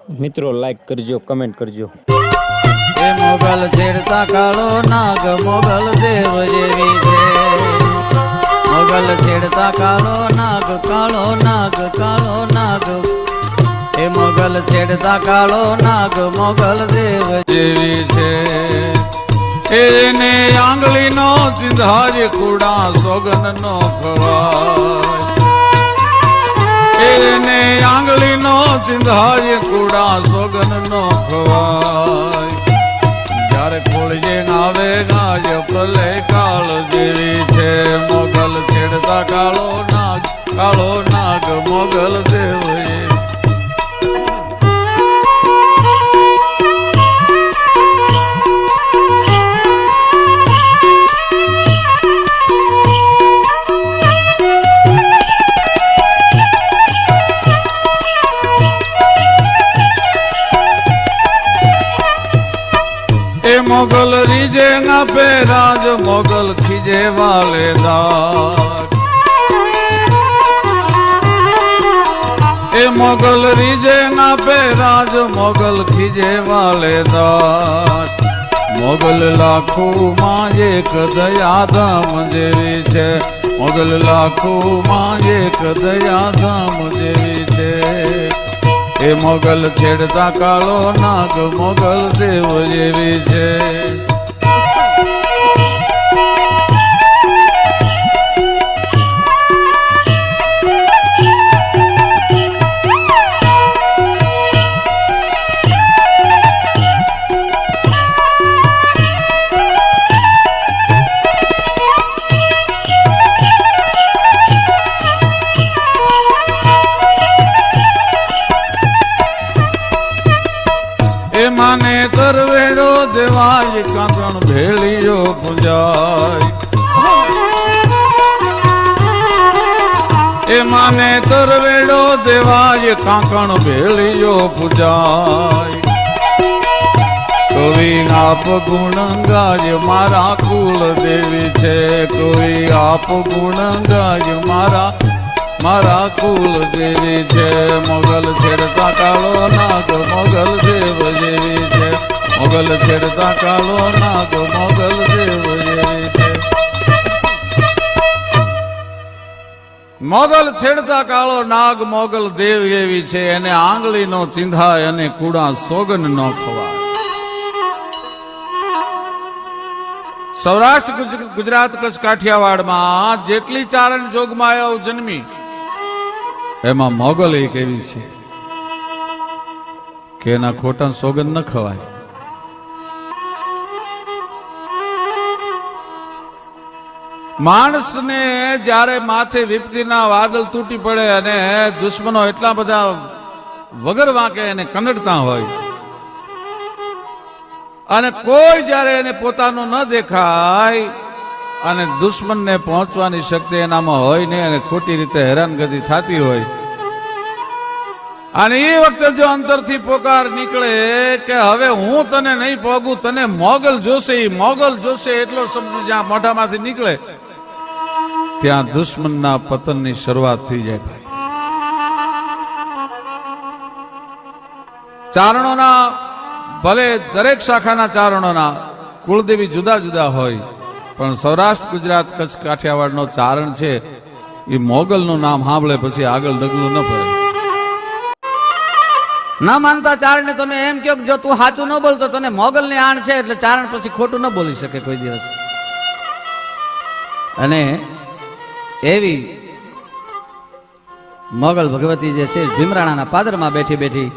મિત્રો લાઈક કરજો, કમેન્ટ કરજો. એ મોગલ છેડતા કાળો નાગ મોગલ દેવ જેવી છે. મોગલ છેડતા કાળો નાગ કાળો નાગ કાળો નાગ. એ મોગલ છેડતા કાળો નાગ મોગલ દેવ જેવી છે. એને આંગળી નો ચિંધારી કુડા સોગન નો ખવાય. એને આંગળી નો ચિંધારી કુડા સોગન નો ખવાય. જ્યારે ખોળજે આવે ગાજ પ્રલય કાળ જેવી છે. મોગલ છેડતા કાળો નાગ મોગલ દેવ. મોગલ રીજે ના પેરાજ મોગલ ખીજે વાલેદાર. એ મોગલ રીજે ના પેરાજ મોગલ ખીજે વાલેદાર. મોગલ લાખો માં એક દયાધામ જેવી છે. મોગલ લાખો માં એક દયાધામ જેવી છે. એ મોગલ છેડતા કાળો નાગ મોગલ દેવ જેવી છે. માને તરવેડો દેવાય કાંકણ ભેળીયો પૂજાય. એ માને તરવેડો દેવાય કાંકણ ભેળીયો પૂજાય. કોઈ આપ ગુણ ગાય મારા કુલ દેવી છે. કોઈ આપ ગુણ ગાય મારા કુલ દેવી છે. મોગલ છેડતા કાળો નાગ મોગલ દેવ જેવી છે. મોગલ છેડતા કાળો નાગ મોગલ દેવ જેવી છે. મોગલ છેડતા કાળો નાગ મોગલ દેવ એવી છે. એને આંગળી નો ચીંધાય અને કુડા સોગન નો ખવાય. સૌરાષ્ટ્ર ગુજરાત કચ્છ કાઠિયાવાડમાં જેટલી ચારણ જોગમાયાઓ જન્મી એમાં મોગલ એક એવી છે કે એના ખોટા સોગંદ ન ખવાય. માણસને જ્યારે માથે વિપત્તિના વાદળ તૂટી પડે અને દુશ્મનો એટલા બધા વગર વાંકે એને કનડતા હોય અને કોઈ જ્યારે એને પોતાનું ન દેખાય અને દુશ્મનને પહોંચવાની શક્તિ એનામાં હોય ને અને ખોટી રીતે હેરાનગતિ થતી હોય અને એ વખતે જો અંતરથી પોકાર નીકળે કે હવે હું તને નહીં પોગું, તને મોગલ જોશે. એ મોગલ જોશે એટલો શબ્દ જ્યાં મોઢામાંથી નીકળે ત્યાં દુશ્મનના પતનની શરૂઆત થઈ જાય. ભાઈ ચારણોના ભલે દરેક શાખાના ચારણોના કુળદેવી જુદા જુદા હોય પણ સૌરાષ્ટ્ર ગુજરાત કચ્છ કાઠિયાવાડનો ચારણ છે એ મોગલનું નામ સાંભળે પછી આગળ ડગલું ન પડે. ના માનતા ચારણ તમે એમ કહો જો તું સાચું ન બોલતો તને મોગલ ની આણ છે એટલે ચારણ પછી ખોટું ન બોલી શકે કોઈ દિવસ. અને એવી મોગલ ભગવતી જે છે ભીમરાણાના પાદરમાં બેઠી બેઠી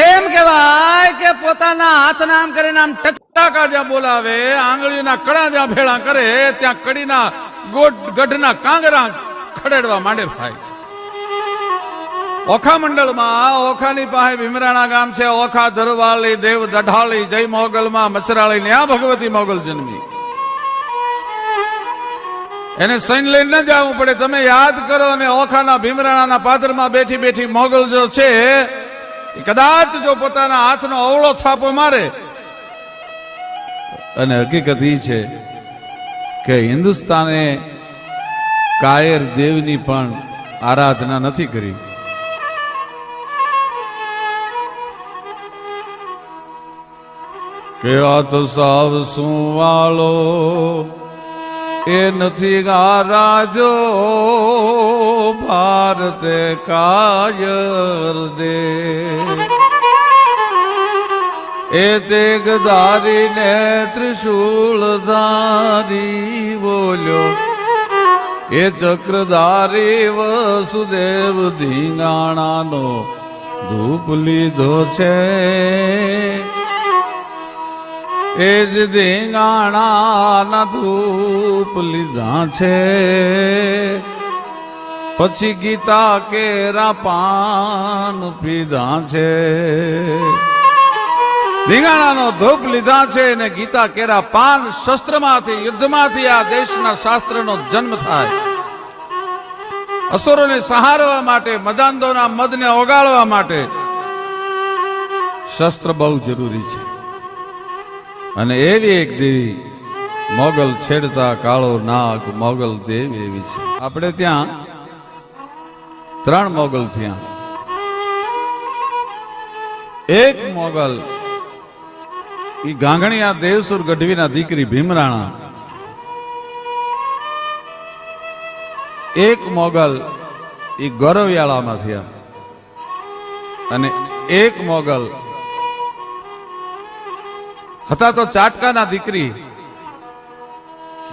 એમ કહેવાય કે પોતાના હાથના આમ કરીને આમ ટકા જ્યાં બોલાવે, આંગળીના કડા જ્યાં ભેળા કરે ત્યાં કડીના ગઢના કાંગરા ખડેડવા માંડે. ભાઈ ઓખા મંડળમાં ઓખાની પાસે ભીમરાણા ગામ છે. ઓખા ધરવાળી દેવ દઢાળી જય મોગલમાં મચરાળી ને આ ભગવતી મોગલ જન્મી. એને સૈન્ય લઈને ન જવું પડે. તમે યાદ કરો અને ઓખાના ભીમરાણાના પાદરમાં બેઠી બેઠી મોગલ જો છે કદાચ જો પોતાના હાથનો અવળો થાપો મારે અને હકીકત એ છે કે હિન્દુસ્તાને કાયર દેવની પણ આરાધના નથી કરી. કે આ તો સાવ શું વાળો એ નથી ગારાજો ભારતે કાયર દે એ તેગધારી ને ત્રિશૂળ ધારી બોલ્યો એ ચક્રધારી વસુદેવ ધીંગાણાનો ધૂપ લીધો છે એ જ ધીંગાણાના ધૂપ લીધા છે પછી ગીતા કેરા પાન પીધા છે ધીંગાણાનો ધૂપ લીધા છે ને ગીતા કેરા પાન શસ્ત્રમાંથી યુદ્ધમાંથી આ દેશના શાસ્ત્રનો જન્મ થાય અસુરોને સહારવા માટે મદાંધોના મદને ઓગાળવા માટે શસ્ત્ર બહુ જરૂરી છે અને એવી એક દેવી મોગલ છેડતા કાળો નાગ મોગલ દેવી એવી છે આપણે ત્યાં 3 મોગલ થયા એક મોગલ ઈ ગાંગણીયા દેવસુર ગઢવીના દીકરી ભીમરાણા એક મોગલ ઈ ગૌરવયાળામાં થયા અને એક મોગલ હતા તો ચાટકાના દીકરી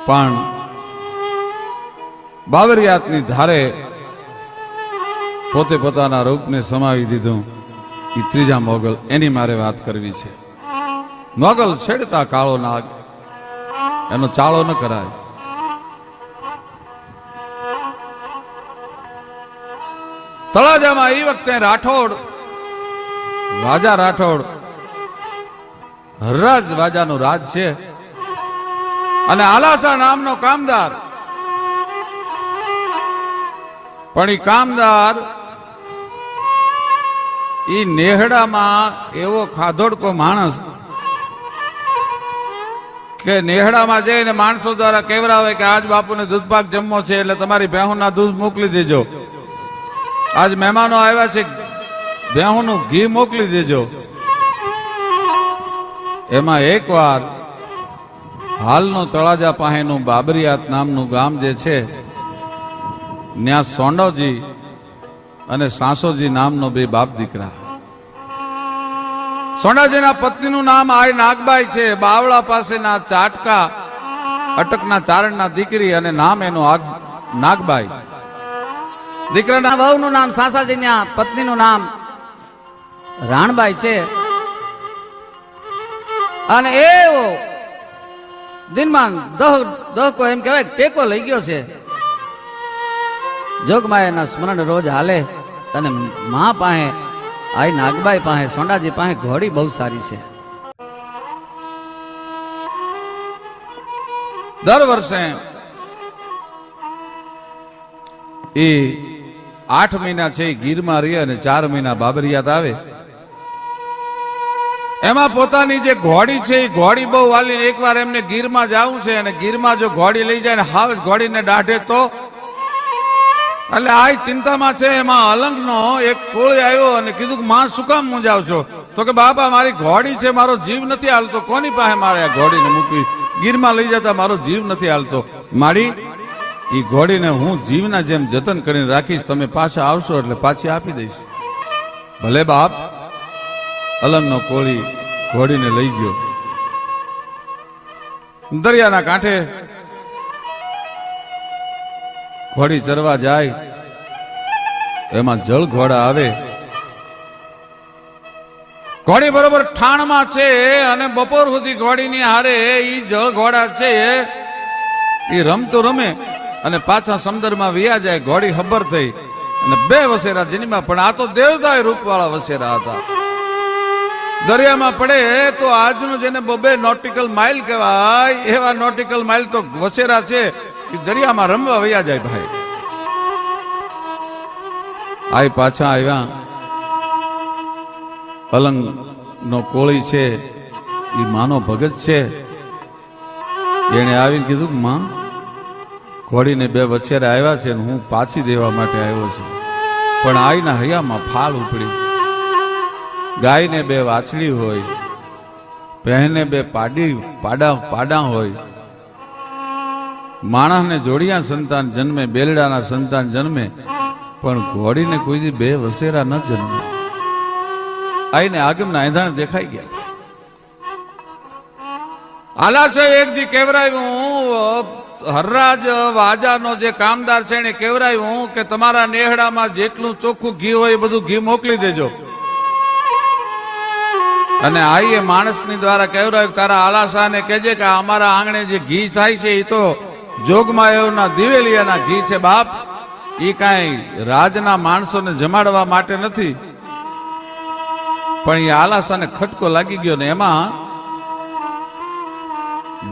પણ બાવરિયાતની ધારે પોતે પોતાના રૂપને સમાવી દીધું એ ત્રીજા મોગલ એની મારે વાત કરવી છે મોગલ છેડતા કાળો નાગ એનો ચાળો ન કરાય તળાજામાં એ વખતે રાઠોડ વાજા રાઠોડ હરરાજ વાજાનું રાજ છે અને આલાસા નામનો કામદાર પણ એ કામદાર ઈ નેહડામાં એવો ખાધોડકો માણસ કે નેહડામાં જઈને માણસો દ્વારા કહેવરાવે કે આજ બાપુને દૂધપાક જમવો છે એટલે તમારી ભેહુના દૂધ મોકલી દેજો આજ મહેમાનો આવ્યા છે ભેહુનું ઘી મોકલી દેજો એમાં એકવાર હાલનું તળાજા પાસેનું બાબરિયાત નામનું ગામ જે છે ત્યાં સોંડવજી અને સાસોજી નામનો 2 બાપ દીકરા સોંડાજીના પત્નીનું નામ આય નાગબાઈ છે બાવળા પાસેના ચાટકા અટકના ચારણના દીકરી અને નામ એનું નાગબાઈ દીકરાના વહુનું નામ સાસાજીના પત્નીનું નામ રાણબાઈ છે અને એવો દિનમાં દહકો એમ કહેવાય ટેકો લઈ ગયો છે જોગમાયાના સ્મરણ રોજ હાલે અને મા પાસે આઈ નાગબાઈ પાસે સોંડાજી પાસે ઘોડી બહુ સારી છે દર વર્ષે એ 8 મહિના છે ગીરમાં રહે અને 4 મહિના બાબરિયાત આવે એમાં પોતાની જે ઘોડી છે એ ઘોડી બહુ વાલી એકવાર એમને ગીરમાં જવું છે અને ગીરમાં જો ઘોડી લઈ જાય ને હાવ ઘોડીને દાઢે તો એટલે આ ચિંતામાં છે એમાં અલંગનો એક કોળી આવ્યો અને કીધું કે માં શું કામ મૂંઝાવ છો તો કે બાપા મારી ઘોડી છે મારો જીવ નથી હાલતો કોની પાસે મારે આ ઘોડીને મૂકવી ગીરમાં લઈ જતા મારો જીવ નથી હાલતો માડી એ ઘોડીને હું જીવના જેમ જતન કરીને રાખીશ તમે પાછા આવશો એટલે પાછી આપી દઈશ ભલે બાપ અલંગનો કોળી ઘોડીને લઈ ગયો દરિયાના કાંઠે ઘોડી ચરવા જાય એમાં જળ ઘોડા આવે ઘોડી બરોબર ઠાણમાં છે અને બપોર સુધી ઘોડીની હારે ઈ જળ ઘોડા છે એ રમતો રમે અને પાછા સમુદ્રમાં વિયા જાય ઘોડી ખબર થઈ અને 2 વસેરા જેનીમાં પણ આ તો દેવતા રૂપવાળા વસેરા હતા દરિયામાં પડે તો આજનું જેને 2 નોટિકલ માઇલ કહેવાય એવા નોટિકલ માઇલ તો વસેરા છે એ દરિયામાં રમવા વયા જાય ભાઈ આ પાછા આવ્યા અલંગ નો કોળી છે એ માનો ભગત છે એને આવીને કીધું કે માં ઘોડીને 2 વછેરા આવ્યા છે હું પાછી દેવા માટે આવ્યો છું પણ આઈના હૈયામાં ફાલ ઉપડી ગાયને 2 વાછડી હોય પહેને બે પાડા હોય. માણસને જોડિયા સંતાન જન્મે, બેલડાના સંતાન જન્મે, પણ ઘોડીને કોઈ દી બે વસેરા ન જન્મે. આઈને આગમના એંધાણ દેખાઈ ગયા. આલાસે એક દી કેવરાયું, હરરાજ વાજાનો જે કામદાર છે એને કેવરાયું કે તમારા નેહડામાં જેટલું ચોખ્ખું ઘી હોય એ બધું ઘી મોકલી દેજો. અને આઈએ માણસની દ્વારા કહેવાય તારા આલાસાને કહેજે કે અમારા આંગણે જે ઘી થાય છે એ તો જોગમાયોના દિવેલિયાના ઘી છે બાપ, એ કાંઈ રાજના માણસોને જમાડવા માટે નથી. પણ એ આલાસાને ખટકો લાગી ગયો ને એમાં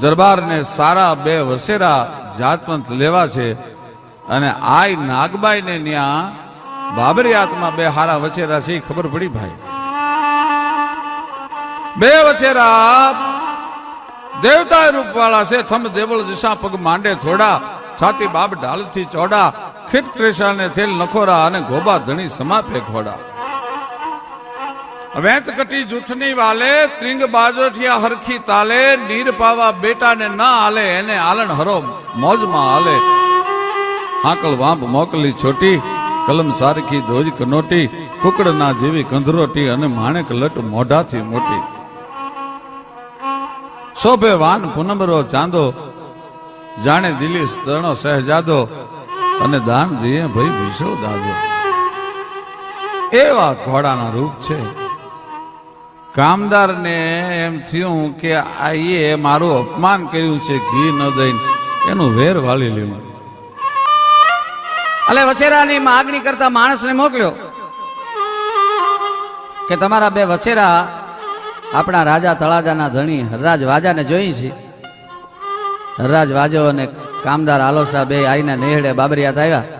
દરબારને સારા બે વસેરા જાતવંત લેવા છે. અને આય નાગબાઈને ન્યા બાબરિયાતમાં બે હારા વસેરા છે એ ખબર પડી ભાઈ. બે વછેરા દેવતા રૂપ વાળા છે. થમ દેવળ દિશા પગ માંડે થોડા, છાતી બાબ ઢાલથી ચોડા, ખીટ ત્રેસાને થેલ નખોરા, અને ગોબા ધણી સમાપે ઘોડા. વેત કટી જૂઠની વાલે, ત્રિંગ બાજોઠિયા હરખી તાલે, નીર પાવા બેટાને ના આલે, એને આલણ હરો મોજમાં આલે. હાકલ વાંપ મોકલી છોટી, કલમ સારખી ધોજ કનોટી, કુકડના જેવી કંધરોટી, અને માણેક લટ મોઢાથી મોટી. શોભે વાન પુનમરો ચાંદો, જાણે દિલી સ્તરણો સહેજાદો, અને દાન દિયે ભાઈ વિશો દાદો. એવા ઘોડાના રૂપ છે. કામદારને એમ થયું કે આ એ મારું અપમાન કર્યું છે, ઘી ન દઈને એનું વેર વાળી લેવું. એટલે વછેરાની માગણી કરતા માણસને મોકલ્યો કે તમારા બે વછેરા આપણા રાજા તળાજાના ધણી હરરાજ વાજાને જોઈ છે. હરરાજ વાજો અને કામદાર આલોસા બે આઈને નેહડે બાબરિયાત આવ્યા.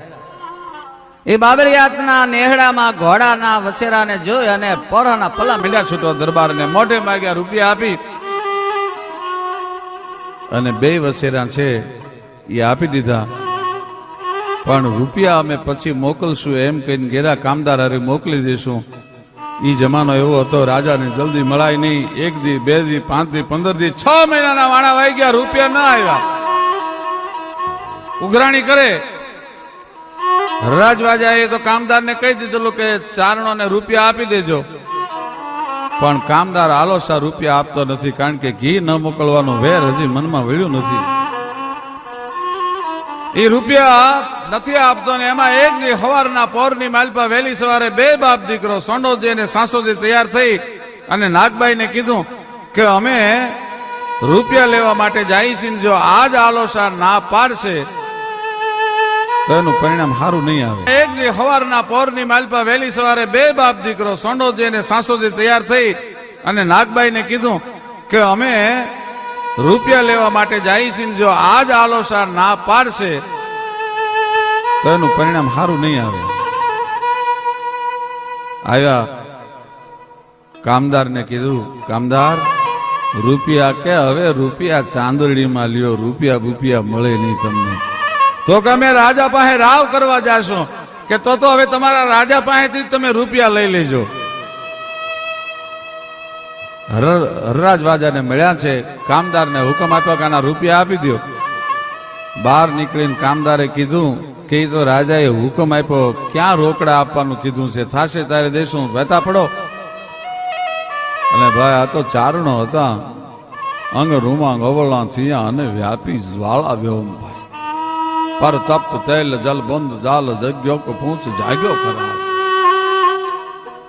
એ બાબરિયાતના નેહડામાં ઘોડાના વછેરાને જોઈ અને પોરાના પલા મીંડા છૂટવા દરબારને મોઢે માગ્યા, રૂપિયા આપી. અને બે વછેરા છે એ આપી દીધા. પણ રૂપિયા અમે પછી મોકલશું એમ કહીને ઘેરા કામદાર હારે મોકલી દઈશું. ઈ જમાનો એવો હતો, રાજાને જલ્દી મળાય નહીં. 1 દી 2 દી 5 દી 15 દી 6 મહિનાના વાણા વાઈ ગયા, રૂપિયા ના આવ્યા. ઉઘરાણી કરે. રાજવાજાએ તો કામદારને કહી દીધેલું કે ચારણોને રૂપિયા આપી દેજો. પણ કામદાર આલોસા રૂપિયા આપતો નથી, કારણ કે ઘી ન મોકલવાનું વેર હજી મનમાં વળ્યું નથી. એ રૂપિયા નથી આપતો ને એમાં એક દી સવારના પોરની માલપા વહેલી સવારે બે બાપ દીકરો સોંડોજી અને સાસોજી તૈયાર થઈ અને નાગબાઈને કીધું કે અમે રૂપિયા લેવા માટે જાય છીએ, જો આજ આલોસા ના પાડશે તો એનું પરિણામ સારું નહીં આવે. એક દી સવારના પોરની માલપા વહેલી સવારે બે બાપ દીકરો સોંડોજી અને સાસોજી તૈયાર થઈ અને નાગબાઈને કીધું કે અમે રૂપિયા લેવા માટે જાય છીએ, જો આજ આલોસા ના પાડશે તો એનું પરિણામ સારું નહીં આવે. આવ્યા કામદારને કીધું, કામદાર રૂપિયા કે હવે રૂપિયા ચાંદડીમાં લ્યો, રૂપિયા બુપિયા મળે નહીં તમને. તો કે અમે રાજા પાસે રાવ કરવા જાશું. કે તો હવે તમારા રાજા પાસેથી તમે રૂપિયા લઈ લેજો. હરરાજ વાજાને મળ્યા છે. કામદારને હુકમ આપ્યો કે આના રૂપિયા આપી દો. બહાર નીકળીને કામદારે કીધું કે તો રાજાએ હુકમ આપ્યો, ક્યાં રોકડા આપવાનું કીધું છે, થાશે તારે દેશું, વહેતા પડો. અને ભાઈ આ તો ચારણો હતા, અંગ રૂમાંગ અવળા થયા અને વ્યાપી જ્વાળા વ્યોમ ભાઈ. પર તપ તેલ જલ બંધ જાલ જગ્યો કો પૂંછ જાગ્યો ખરાબ.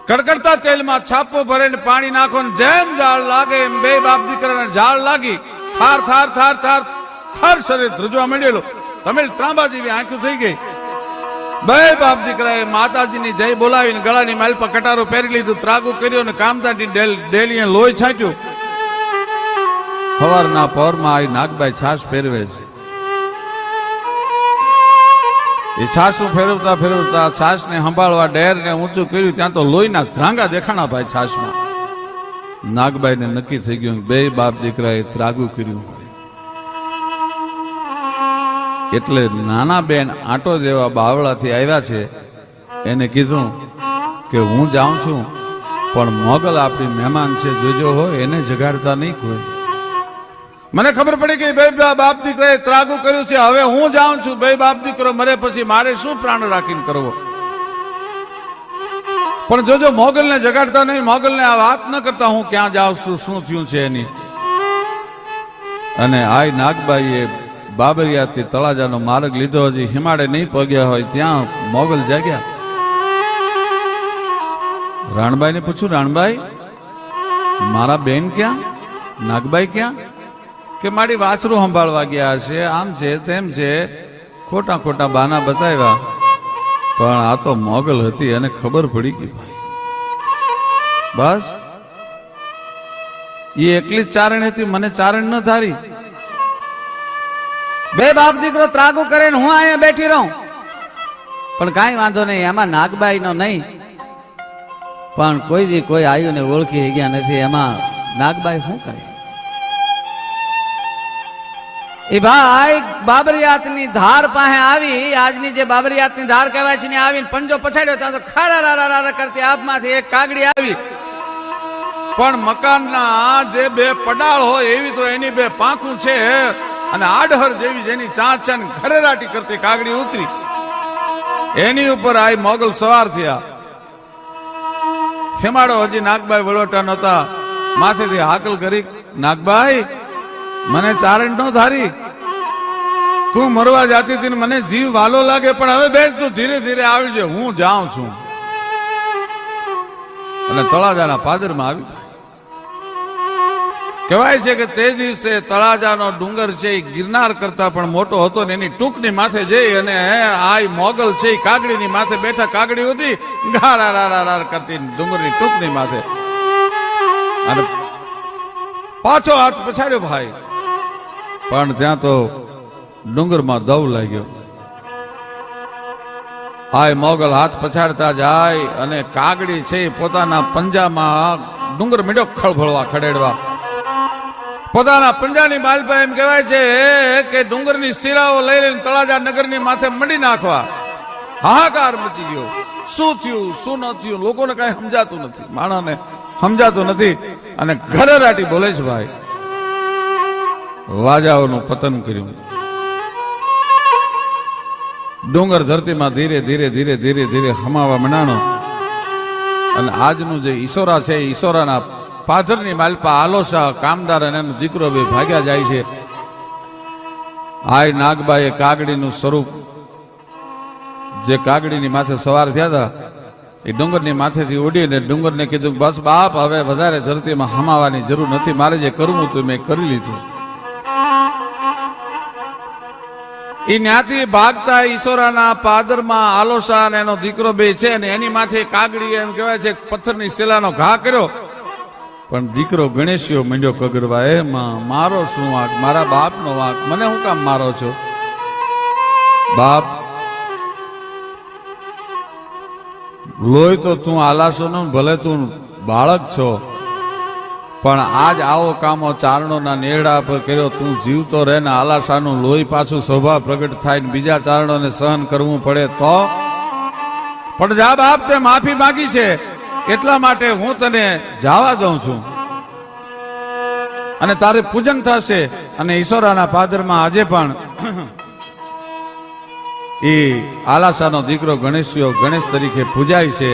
કડકડતા તેલમાં છાપો ભરીને પાણી નાખો ને જેમ જાળ લાગે એમ બે બાપ દીકરાને જાળ લાગી. થાર થાર થાર થાર થાર શરીર ધ્રુજવા માંડેલો. તમિલ ત્રાંબા જેવી આંખો થઈ ગઈ. બે બાપ દીકરાએ માતાજીની જય બોલાવીને ગળાની માલ પર કટારો પહેરી લીધું, ત્રાગુ કર્યો ને કામદારની ડેલીએ લોહી છાંટ્યું. સવારના પહોરમાં આવી નાગબાઈ છાશ ફેરવે છે. એ છાશું ફેરવતા ફેરવતા છાશને સંભાળવા ડેરને ઊંચું કર્યું, ત્યાં તો લોહીના ધ્રાંગા દેખાણા ભાઈ છાશમાં. નાગબાઈને નક્કી થઈ ગયું બે બાપ દીકરાએ ત્રાગુ કર્યું. એટલે નાના બેન આંટો દેવા બાવળાથી આવ્યા છે. એને કીધું કે હું જાઉં છું, પણ મોગલ આપણી મહેમાન છે, જોજો હો, એને જગાડતા નહીં કોઈ. મને ખબર પડી કે બે બાપ દીકરાએ ત્રાગુ કર્યું છે, હવે હું જાઉં છું. બે બાપ દીકરો મરે પછી મારે શું પ્રાણ રાખીને કરવો? પણ જોજો મોગલને જગાડતા નહીં, મોગલને આ વાત ન કરતા હું ક્યાં જાઉં છું, શું થયું છે એની. અને આઈ નાગબાઈએ બાબરિયાથી તળાજાનો માર્ગ લીધો, હજી હિમાડે નહીં પગ્યા હોય ત્યાં મોગલ જાગ્યા. રાણબાઈને પૂછ્યું, રાણબાઈ મારા બેન ક્યાં, નાગબાઈ ક્યાં? કે મારી વાછરું સંભાળવા ગયા છે, આમ છે તેમ છે, ખોટા ખોટા બાના બતાવ્યા. પણ આ તો મોગલ હતી, એને ખબર પડી ગઈ ભાઈ. બસ એ એકલી જ ચારણ હતી, મને ચારણ ન ધારી. બે બાપ દીકરો ત્રાગુ કરે ને હું અહીંયા બેઠી રહું, પણ કાંઈ વાંધો નહીં, એમાં નાગબાઈ નો નહીં, પણ કોઈ દી કોઈ આયુને ઓળખી ગયા નથી, એમાં નાગબાઈ શું કરે? એ ભાઈ બાબરિયાતની ધાર પાસે આવી, આજની જે બાબરિયાતની ધાર કહેવાય છે ને, આવીને પંજો પછાડ્યો ત્યાં તો ખરા કરતી આપમાંથી એક કાગડી આવી. પણ મકાનના જે બે પડાળ હોય એવી તો એની બે પાંખું છે, અને આડહર જેવી જેની ચાંચન ખરેરાટી કરતી કાગડી ઉતરી, એની ઉપર આ મોગલ સવાર થયા. હેમાડો હજી નાગબાઈ વલોટા નહોતા, માથેથી હાકલ કરી, નાગબાઈ મને ચારણ નો ધારી, તું મરવા જાતી હતી, મને જીવ વાલો લાગે, પણ હવે બેન તું ધીરે ધીરે આવી જાય, હું જાઉં છું. અને તળાજાના પાદરમાં આવી. કહેવાય છે કે તે દિવસે તળાજાનો ડુંગર છે એ ગિરનાર કરતા પણ મોટો હતો, ને એની ટૂંકની માથે જઈ અને આ મોગલ છે એ કાગડીની માથે બેઠા, કાગડી હતી ગારા કરતી ડુંગરની ટૂંકની માથે, અને પાછો હાથ પછાડ્યો ભાઈ. પણ ત્યાં તો ડુંગરમાં દવ લાગ્યો. આ મોગલ હાથ પછાડતા જાય અને કાગડી છે પોતાના પંજામાં ડુંગર મીડો ખળભળવા ખડેડવા, પોતાના પંજાની માલપા એમ કહેવાય છે કે ડુંગરની શિરાઓ લઈ લઈને તળાજા નગરની માથે મંડી નાખવા. હાહાકાર મચી ગયો. શું થયું શું ન થયું લોકોને કઈ સમજાતું નથી, માણસને સમજાતું નથી, અને ઘરેરાટી બોલે છે ભાઈ. વાજાઓનું પતન કર્યું, ડુંગર ધરતીમાં ધીરે ધીરે ધીરે ધીરે ધીરે હમાવા મંડાણો. અને આજનું જે ઈશોરા છે, ઈશોરાના પાથરની માલપા આલોસા કામદાર અને એનો દીકરો બે ભાગ્યા જાય છે. આય નાગબાઈએ કાગડીનું સ્વરૂપ, જે કાગડીની માથે સવાર થયા હતા, એ ડુંગરની માથેથી ઉડીને ડુંગરને કીધું, બસ બાપ હવે વધારે ધરતીમાં હમાવાની જરૂર નથી, મારે જે કરવું હતું મેં કરી લીધું. એ ન્યાથી ભાગતા ઈશોરાના પાદરમાં આલોસા અને એનો દીકરો બે છે, અને એની માથે કાગડી એમ કહેવાય છે પથ્થરની શિલાનો ઘા કર્યો. પણ દીકરો ગણેશિયો મંડ્યો કગરવા, એ મારો શું વાંક, મારા બાપનો વાંક, મને હું કામ મારો છો? બાપ લોહી તો તું આલાસો નો, ભલે તું બાળક છો, પણ આજ આવો કામો ચારણોના નેહડા પર કર્યો. તું જીવતો રહે ને આલાસાનું લોહી પાછું સ્વભાવ પ્રગટ થાય ને બીજા ચારણોને સહન કરવું પડે તો? પણ જા બાપ, તે માફી માંગી છે એટલા માટે હું તને જવા દઉં છું, અને તારે પૂજન થશે. અને ઈશ્વરાના પાદરમાં આજે પણ એ આલાસાનો દીકરો ગણેશિયો ગણેશ તરીકે પૂજાય છે.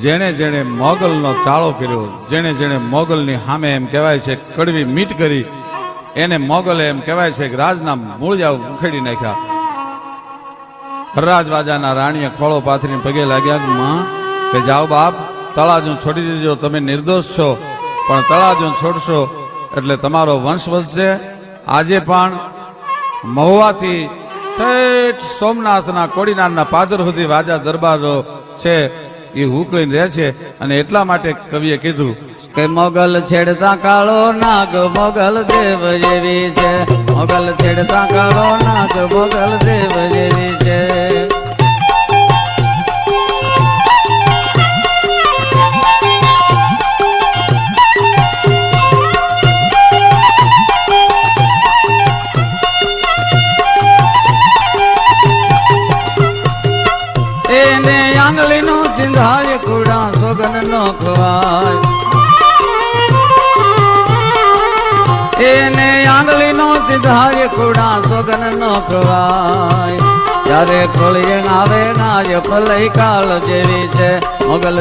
જેણે જેણે મોગલનો ચાળો કર્યો, જેણે જેણે મોગલની સામે એમ કહેવાય છે કડવી મીટ કરી, એને મોગલે એમ કહેવાય છે કે રાજના મૂળજાઓ ઉખેડી નાખ્યા. હરરાજવાજાના રાણીએ ખોળો પાથરીને પગે લાગ્યા કે માં, કે જાઓ બાપ, તળાજું છોડી દેજો, તમે નિર્દોષ છો, પણ તળાજું છોડશો એટલે તમારો વંશ વધશે. આજે પણ મહુવાથી ઠેઠ સોમનાથના કોડીનારના પાદર સુધી વાજા દરબારો છે એ હુકલીને રહે છે. અને એટલા માટે કવિએ કીધું કે મોગલ છેડતા કાળો નાગ મોગલ દેવ જેવી છે, મોગલ છેડતા કાળો નાગ મોગલ દેવ જેવી છે. એને આંગળીનું ચિંધાય કુડા સોગન નો ખવાય. એને આંગળી નો સિધાય કુડા સોગન નો ખવાય. ત્યારે ખોળીએ આવે ના પલય કાળ જેવી છે મોગલ